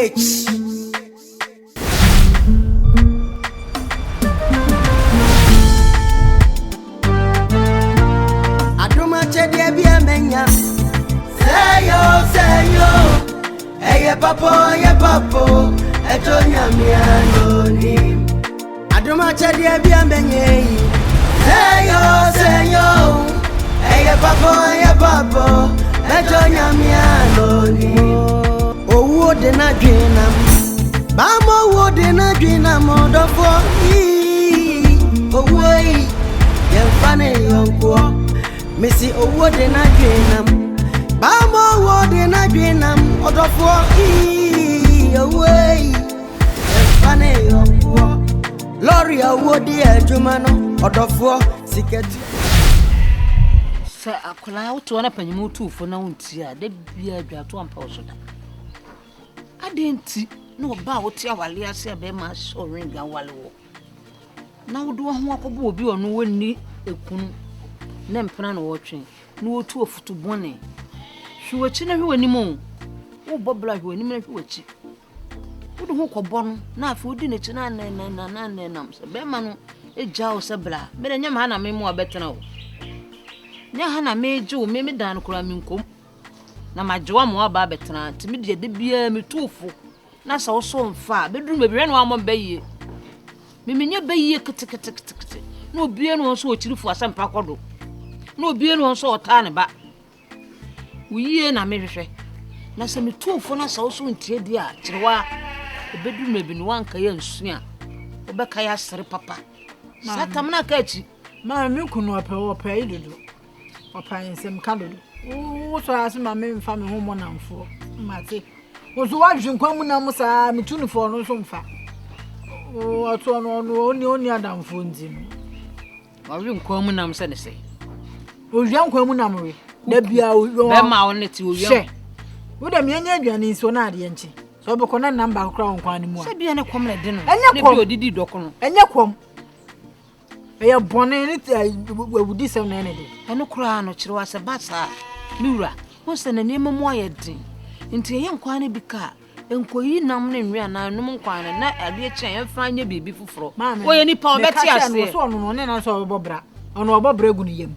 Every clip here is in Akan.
H. Aduma chedia bia menya. Say yo. Eye papo. Etonya mi anoni. Aduma chedia bia menya. Say yo. Eye papo. Etonya mi anoni. Owo de na dwinam. Bamo wo de na dwinam odofo. Owo yi. Yemfane yonko. Missy owo de na dwinam. Bamo wo de na dwinam odofo. Owo yi. Yemfane yonko. Lori owo de adwuma no odofo siketi. Sa akola woto na panyimu tufo na wonti a de bia adwato ampa osoda. Adenti na oba wote awale ase abe ma so ringa wale wo. Na wodo ho akobo obi ono wonni ekunu. Na mpena na wotwe. Na wotu ofutu bone. Hwewachi na hwewanimu. Wo bobla hwewani na hwewachi. Wodo ho kobɔ no na afi wodi na chi na nam se be ma no eja wo se bla. Me de nyama na me mu abetena wo. Nya ha na meje wo me dan kura me nkom. Na majewa mo aba betena timi de bia me tufu na sa wo so mfa beduru me bere no amon baye me menye baye kete na obie no so okirifu asempa kodo na obie no so ota ne ba wiye na mehwehwe na se me tufu na sa wo so ntie di a kirewa beduru me bi no wanka ya nsu a obeka ya sere papa satam na ka chi ma me kunu opa idodo opa nsem kadodo wo so asema me mfa me homo namfo mate wo so wadwe kwamu na musa metunifo no so mfa o to no oni adamfo ndim wadwe kwamu na musa ne sei owia kwamu na mwe da bia be ma won ti owia wo da me anya aduane nso na ade nche so be kona namba akra won kwan mu a se bia ne kwom na de no ne bi odidi dokono enya kwom eya bone ni awudi sem na ne de eno kura no kirewa se basa Mura, what's the name of my din? Into a young quine bika, and coy nam name Riana, no quine, and not a dear chain, find your baby for Mamma. Why any power better was one and I saw Bobra, on our Bregunium.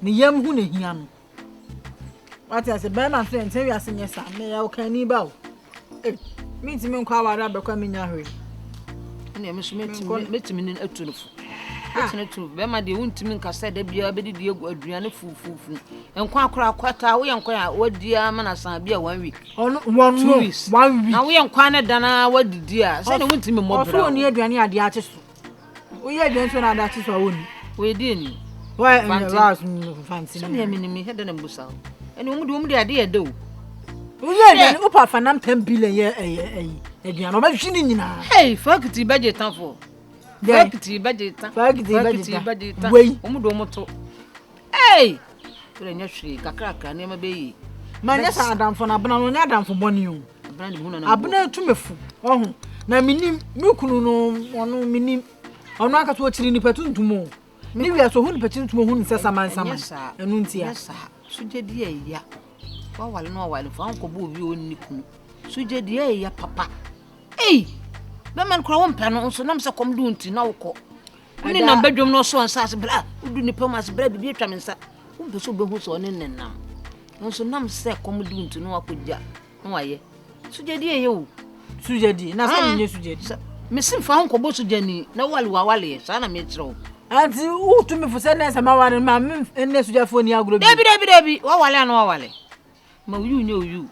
Niam Huniam. What as a Berman friend, tell us in your son, may I can bow. Means me call out becoming a hurry. And I must meet me in a tooth. To Bema de won't mean Cassa de Bia BEDIIDE Adriana Fufu and Quakra Quata, we inquire what dear Manasa be 1 week. On 1 week. Now we inquire Dana what dear. Send a winter more near Dania the artist. We had done an artist or wouldn't. We didn't. Why, fancy me head and bustle. And whom the idea do? We had an upper for 10 billion a year. I'm shooting in hey, faculty budget for. Faculty budget. Way, Umudomoto. Hey! Then you Kakaka, never be. My yes, Adam for Abana, Adam for Bonu. Abana to me. Oh, na minim, Mukunu, no minim. I'm not watching in the platoon to more. Maybe I saw one platoon to whom says a man, sir, and Nuntia. Suja dear, ya. While no while for Uncle Boo, you and Niku. Suja dear, ya papa. Hey! The man crown panel so namsa come doon to now call. When in a bedroom no so and sass blah, who do Nipomas bread be traminsa, who be so who's on in and nam. And so nam say come doon to know I could ja. No, I Suja dear you. Suja dear, nothing you suggest. Missing for Uncle Bosu Jenny, no wally, Sana Metro. And who to me for sadness and my and mamma and less Japhonia group. Debbie, oh, I know Wally. Mo, you know you.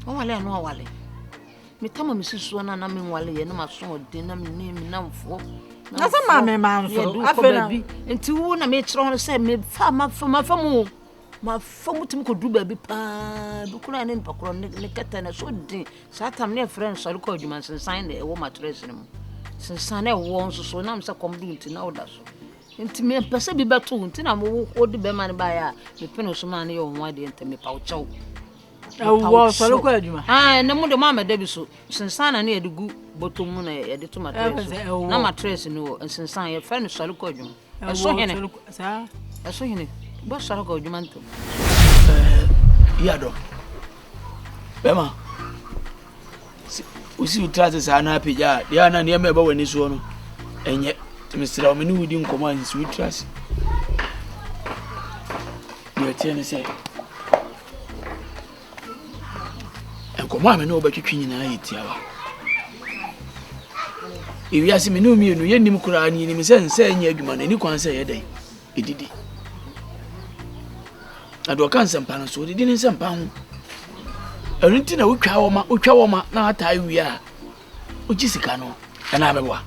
Oh, I know Wally. Me tama Mrs. Swana na me wale ye na maso den na me name na mfo na sa ma me man so afena enti wo na me kire ho se me fa ma famu timi ko du ba bi pa bi kura ne mpakoro ne keta na so den sa tam ne friend so ko adwuma sensan na e wo matres ne mu sensan na e wo nso so na me se kom du nti na oda so enti me pese bi beto nti na mo wo de be man ba ya me peno so man ye wo wade enti me pa wo chaw wo so ko adwuma na mo de mama da bi so sensan na e de gu botom na e de to matres na matres no sensan ye fa no so ko adwuma so hene sa so hene bo so ko adwuma nto ADOM Bema usi utrase sana apija dia na ne meba wani so no enye misira o me ni wudi nkomo an si utrase dia tiene se enkomo ame no obetwetwe nyina ayetiawa ewiase me no mienu ye nim kura ani nim se nsa anya adwuma na ni kwan se ye dai edidi ado kan sempa no so didi ni sempa ho erinti na utwa woma na atai wi a uji sika no na abebwa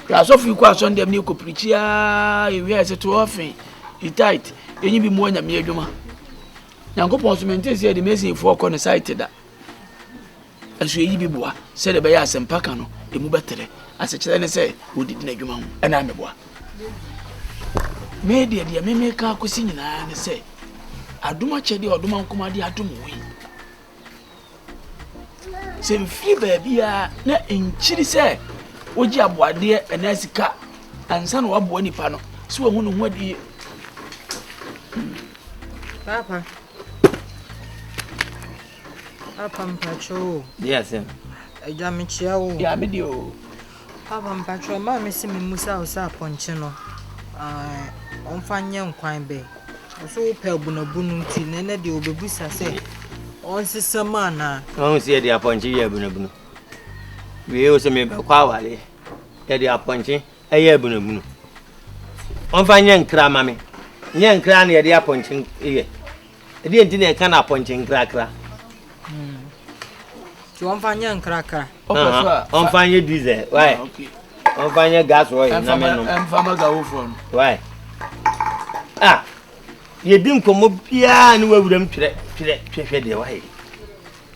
ya so fi kwa so ndem ni ko prichia ewia se to ofin itight enyi bi mu anya me adwuma nyankopon so mentesi de mesi fo ko ne site da aso eyi bi boa se de be ya sempa ka no emu betere asechire ne se odidi na adwuma ho na abebwa media dia me ka akosi nyina ne se aduma chede oduma nkoma de adum wi se mfiri baabi a na enchiri se oji aboade na sika ansa na wabo nipa no so wo hu no adi papa mpacho yes eja me chia wo ya me dio papa mpacho ma me se me musa o sa ponche no onfanye nkwan be so pe bunabunu ti ne de obebusa se on sisama na on se de aponche ye bunabunu we o se me ba kwa wale ye de aponche eye bunabunu onfanye nkra ma me nye nkra na ye de aponche ye de enti na kan aponche nkra ti onfanye nkra onfanye diesel why onfanye gas oil na me no enfama ga wo from why ye dim komo bia ni wawuram twehwe de why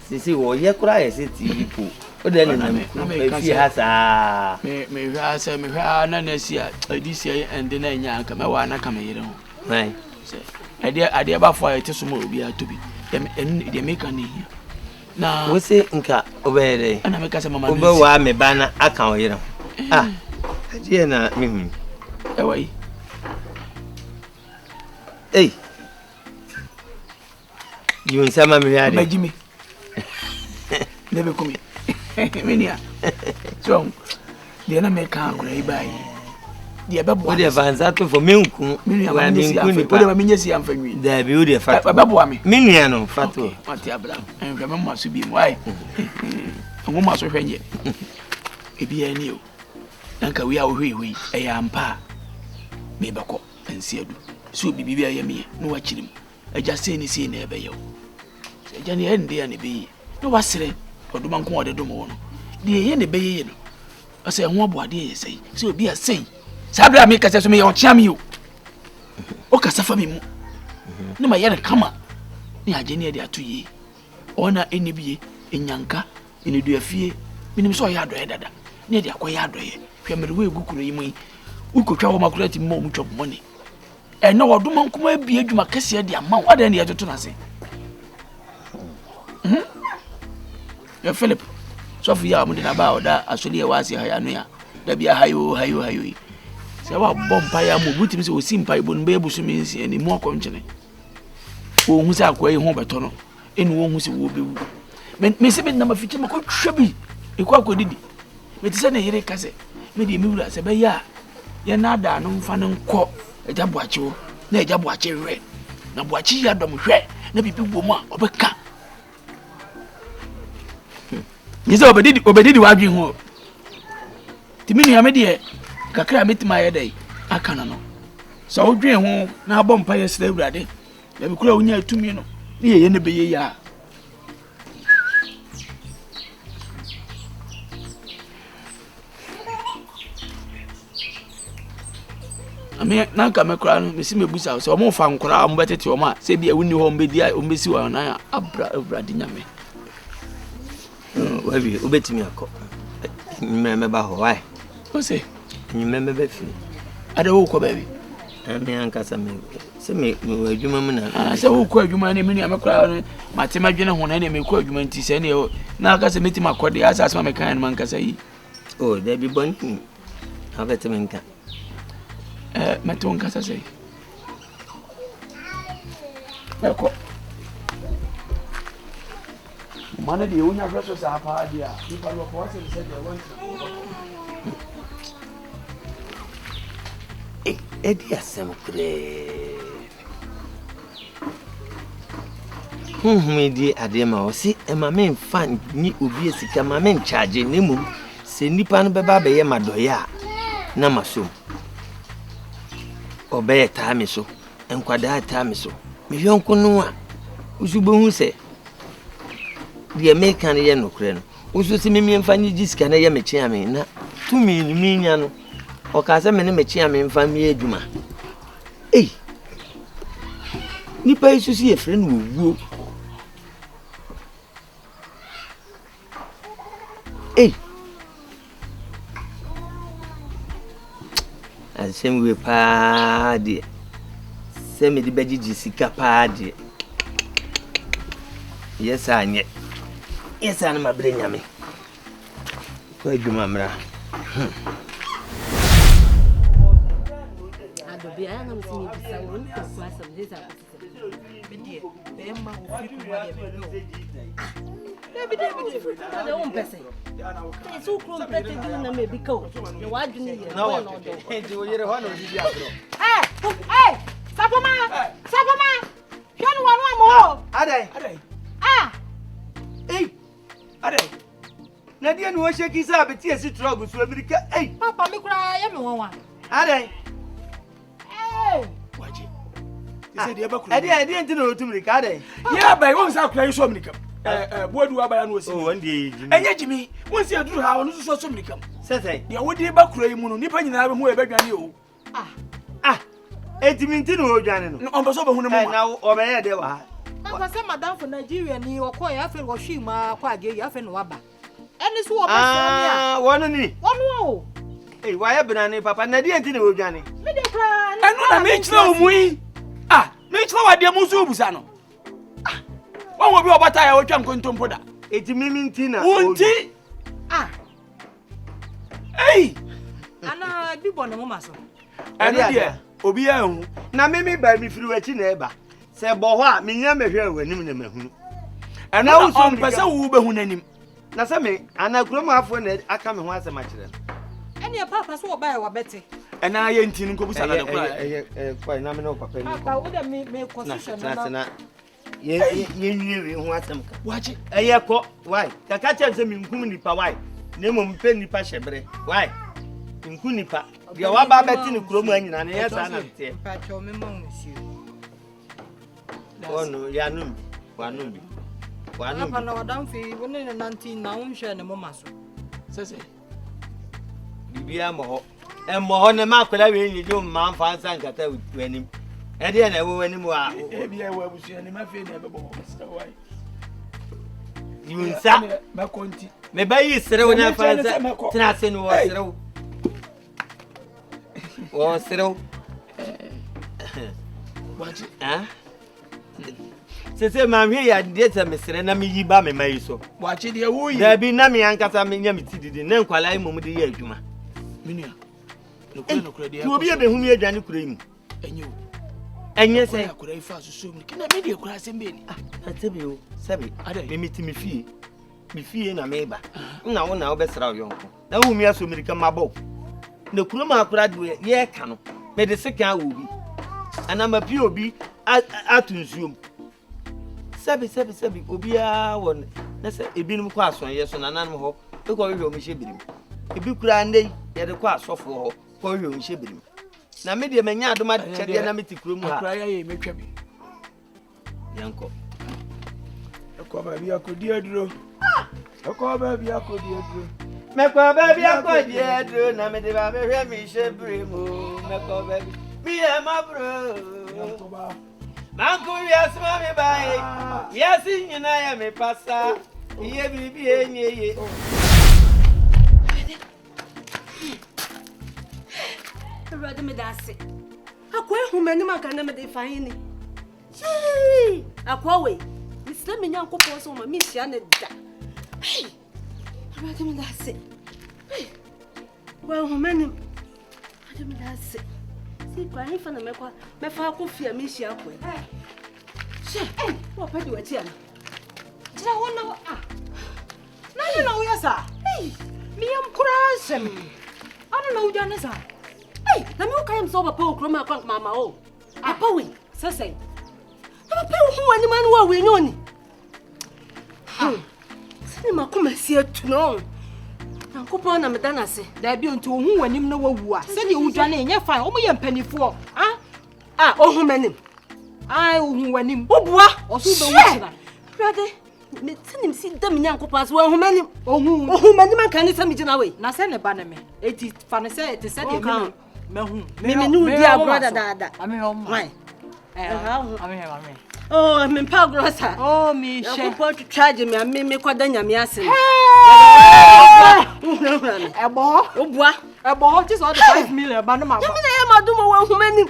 sisi wo ye kura ye siti po o de ne na fi hasa me hasa me ha na na sia adisia ende na nya aka me wa na ka me yire ho right ade ba fo ayete so mo obi atobi de me kan ni na wo se nka obere ana me ka se mama obe wa me bana aka o yire ade na me wai hey you nsama me ya de majimi nebe komi menia so de na me ka akura ibai de bebo o de vanza to for menku wa menku ni o de ma menyesi amfanwi da bi o de fa bebo ami menia no fato mati abra enhwe me maso bi mu ai ngo maso hwenye ebi ani o nanka wi a wo hwe e ya ampa me beko ensi adu so bibi aye me no wachirim eja sei ni sei na ebe yew eja ne ende ya ne be no wasere oduma nko ode domo wo no de ye ne be ye no ase ho aboade ye sei so obi a sei sabra me kase so me ye o chia me yo o kasa fa me mu ne ma ye ne kama ne aje ne de atoye ona enibie enyanka enedu afie minim so ya adoye dada ne de akoye adoye hwe mere we gukuru yi mu ukotwa wo makurati mo mu chop money eno woduma nkoma bia adwuma kese de ama wo adan ne yetoto na se ya Philip so fu ya mu de na ba oda asoli ya wasi ha ya no ya da bia hayo se wa bompa ya mo butimi se osimpa ibo no be busu mi nsi ani mu akomchene wo hu se akoyi ho beto no enu wo hu se wo bewu me se be na mafiche mako hwebi ekwa akodidi me ti se na yire kase me de mi wura se be ya ye na da no mfa no nko eja boache wo na eja boache hwe na boache ya dom hwe na bibi wo mu a obeka nisa obedidi wadwen ho timini ya me de kakra metima ye dai akana no so odwen ho na abompa ye sra urade ya bi kura onya atumi no ye ne be ye ya ame na ka me kura no me si mebusa so mo fa nkura mo betete o ma se bia wuni ho mbedi a ombesi wa na abra de nyame wabi obetimi akọ mmemme ba ho why o se mmemme be fi ada wo ko baby me ankasa me se me adwuma mu na se wo ko adwuma ne me ni amekura no matema dwene ho na ne me ko adwuma nti se ne na aka se metima akode asase ma mekan man kasa yi oh there be boni abetimi nka meton kasa se eko Man, the owner of us are party. If I were watching, said they want to. Eddie, some crave. Me dear Adema, see, and my main fan, ni ubiesi, my main charge, Nimum, say Nipan Baba, my doya, Namaso. Obey a time so, and quada time so. Me young Kunua, Usubu say, the American Yano Crane, Usu see me and Fanny Giscan, I am a chairman, to me, Miniano, or Casamene, a chairman, family Duma. Eh, Nipa is to see a friend who woo. Hey, and same way, party. Send me the Beji Jessica party. Yes, I am. Yes, I'm a bring me. Where do Mamma? I'll be angry to it's so complicated, you may be cold. The white no, hey, Sapoma, John, one more. Ade. Ah, hey, Ade. Nadia no shake his up, it's a trouble to America. Hey, Papa, me cry, everyone. Ade. Hey, watch it. I didn't know to me, Ade. Yeah, by once I'll play so many. What do I buy? One day, and yet, Jimmy, once you do how so many come. Say, you would be back cray moon, nipping in our way back on you. Ah, 80 minutes, Johnny. No, I'm so now over there. Papa, some madam for Nigeria, and you acquire African or she, my quaggy, African Waba. And this war, one on me. One more. Hey, why have been Papa? I didn't know Johnny. I know I make no we. Ah, make no idea Musubusano. What will be about I will jump on Tompoda? It's me, Tina. Ah, hey, and I be born a woman. And dear, Obia, now maybe by me through a chineba. Say, Boha, me never hear when him. And now some person who be who name. Now, some me, and I grow my phone, I come once a match. And your papa saw by our Betty. And I ain't in Cobusana. Quite nominal papa. Papa wouldn't make concession. You want some. Watch it. A year co. Why? The catcher them in Kunipa. Why? Name penny pashebre. Why? In Kunipa. The Waba betting Chromanian and yes, I Patch your memo, monsieur. Oh no, Yanum. One Papa, no, I don't feel 119 now, share the Momaso. Says it. Bibiamo. And Mohona Makula, you do, Mam Fans and Gata with him. And then I will anymore. Maybe I will see any mafia never why. You sat my conti. Maybe you said when I find Transitional was zero. Or zero. Watch it, eh? Say, Mammy, I did a Mr. Nami Bami Maiso. watch it, dear. There be Nami and Casamini did the name Qualai Mumudi Yajuma. Minia. You will be a Behumia Janny Cream. And you. And yes, I could have fast assumed. Can I be a class in Benny? I tell you, Sabby, I don't limit me fee. Me fee in a neighbor. Now, best around your uncle. Now, whom you have to make my boat. The Kuruma graduate, yeah, canoe. May the second will be. And I'm a POB at Zoom. Sabby, Obia one. That's a binum class on yes on an animal. Look over your Michibim. If you grand day, you're the class of for your Michibim. Now, maybe a man, you don't mind the enamity room. Cry, make me. Yanko. A cover be a good dear drew. A cover be a good dear drew. Make a baby, a good dear drew. Now, maybe I hear me shabrimu. Make a baby. Me and my bro. Manco, yes, mammy, bye. Yes, and I am a pastor. Ye be ye. Rather me that's it. A queer woman, I can never define it. Gee, a quaway. It's let me young couples on my mission. Hey, rather me that's it. Well, woman, rather me that's it. See, granny for the Mequa, my father could fear me, she up with. Hey, what do I tell? Achira wona na na uya sa. Hey, me am kurasem. Ana na uja na sa. Hey, na me ukayem so papa okroma akwa mama o. Apa we, sese. Papa hu ani man wa we nyoni. Sini makoma si etuno. Nankopon na medana se. Da bi onto hu wanim na wawu a. Se de udwa na enye fine. Omo ye mpanifo. Ohu manim. Ohu wanim. Obua. Oso be wuchira. Brother, me tinim si dam nyankopon so ohu manim. Ohu manim an kan se me gina we. Na se ne ba na me. Eti fa ne se eti se de me Me nu dia brother dada. Ame hom. Why? Ame. Oh, me pa grossa. Oh, me she. I put charge me me kwada nyame ase. Ebo. Obua. Ebo just all the 5 million ba no ma. Me na e madumo wa hu manim.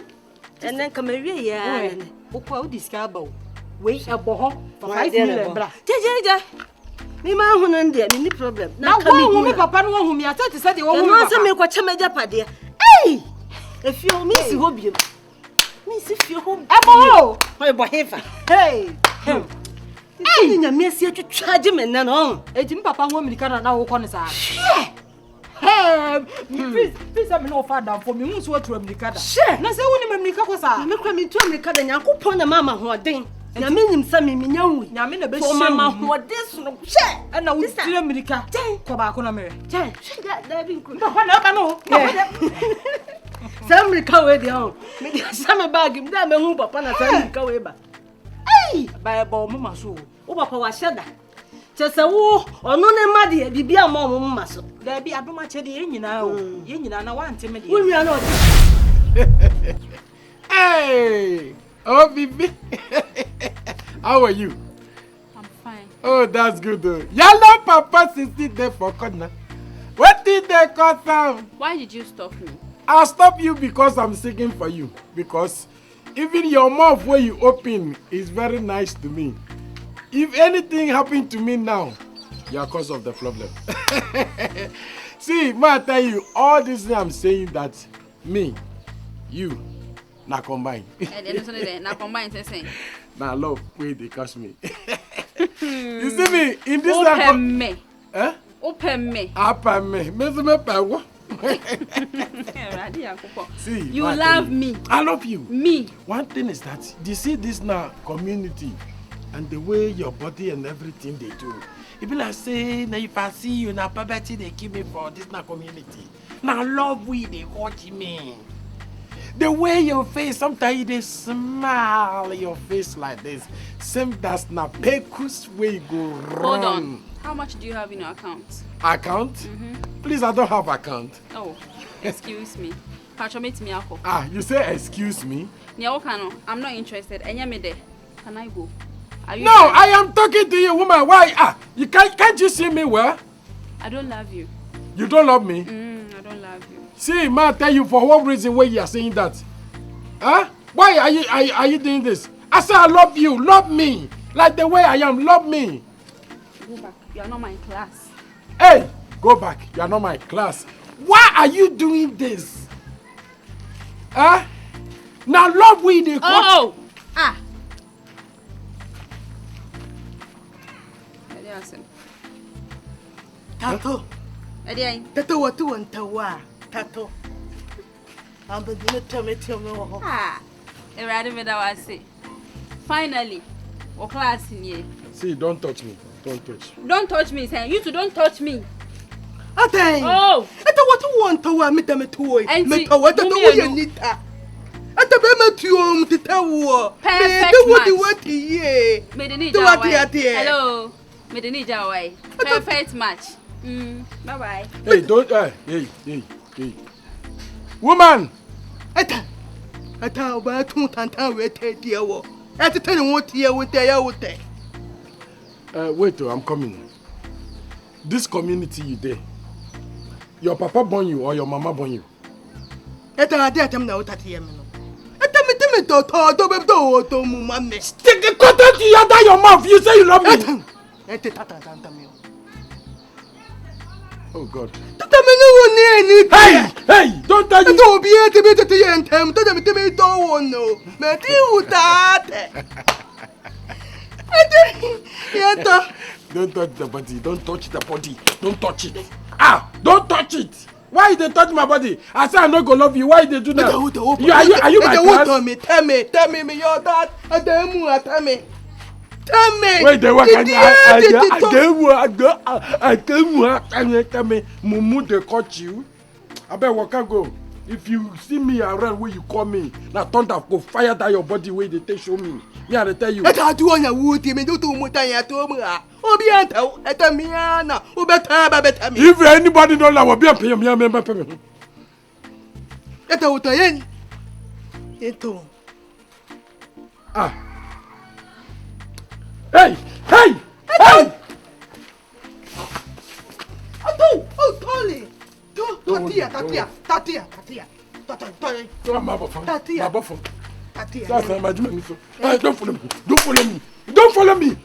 Enen ka me wie ya. Okwa o discover ba. We ebo ho for 5 million bra. Jejeje. Me ma hu no ndie, me ni problem. Na wo hu me papa no hu me atete se de wo hu. No se me kwa chama japade. Ei! Efio mi si hobiem. Mi si fio ho. Ebo! Oi bo hefa. Hey! Hey! Nya me si atwatwaje me na no. Eti mi papa ho America na wo kɔ ne sa. Hey! Please me no father for me hu so atu America da. Na se wo ni America ko sa. Me kwa me tu America da nyankopon na mama hoden. Na me nim sa me nyanwi. Nyame na be so mama hoden so no. She! Na wo ti America. Ko ba ko na me. Che, da bi nku. No na ba no. Sa America we dey on. Me dey sa me bag me da me hu papa na sa America we ba. Ei! Ba bo mo maso. Wo papa wa sheda. Chese wo ono ne ma de bibia ma mo maso. Da bi adoma che de ye nyina o. Ye nyina na wa ante me de. Wo nua na o. Hey! Oh, Bibi. How are you? I'm fine. Oh, that's good. Yellow Papa sitting there for corner. What did they call them? Why did you stop me? I'll stop you because I'm singing for you. Because even your mouth where you open is very nice to me. If anything happened to me now, you're cause of the problem. See, I tell you, all this I'm saying that me, you, now combine. Now combine saying. Now love, wait, they catch me. You see me in this open me. Eh? Open me. Open me. Me power. See, you love me. I love you. Me. One thing is that you see this now community and the way your body and everything they do. It be like say, now if I see you now, poverty they keep me for this now community. Now love we they hurt me. The way your face, sometimes they smile your face like this. Same that's not Pekus way go wrong. Hold on. How much do you have in your account? Account? Please, I don't have account. Oh, excuse me. Patronate me alcohol. Ah, you say excuse me? I'm not interested. Can I go? Are you No, I am talking to you, woman. Why? Ah, you can't you see me well? I don't love you. You don't love me? I don't love you. See, man, tell you for what reason why you are saying that? Huh? Why are you doing this? I say I love you, love me. Like the way I am, love me. Go back. You are not my class. Hey, go back. You are not my class. Why are you doing this? Huh? Now love we the Oh! Ah! Tato. Tato watu wantawa. Tato. Ambe dine teme wo. Ah. Erade me da wase. Finally, o class here. See, don't touch me. Don't touch. Don't touch me, saying you two don't touch me. Atay. Oh. Tato watu wantawa metame tuoi. Metawa tato wo yanita. Atabe metuo mtitawo. Perfect match. What ye? Medeni Jawai. Hello. Medeni Jawai. Perfect match. Bye bye. Hey, don't hey. Woman! Ata ba tun tantan we te die wo. Ate ni won tie wo te ya wo te. Wait, I'm coming. This community you there. Your papa born you or your mama born you? Ata ade atem na wo tate ye me no. Ata me to be to mu ma me. Stick the content to your mouth. You say you love me. Ate tata me. Oh God. Hey, don't tell you. Don't be able to be a time. Don't me to me don't know. Me do that. Don't touch the body. Don't touch the body. Don't touch it. Ah! Don't touch it. Why they touch my body? I say I not gonna love you. Why they do that? Are you my class? Tell me, your dad. Tell me. Wait, they work. I tell me. Mumu, they caught you. I bet what can go. If you see me around where you call me, now thunder go fire down your body where they take show me. Me I tell you. I do on your wood, me do to Mutaya to me. Obianta, at me, Anna, better me. If anybody don't know, be a pay me, member payment. At out again. Eto. Ah. Hey! Oh, Tolly. Tatia. Don't follow me.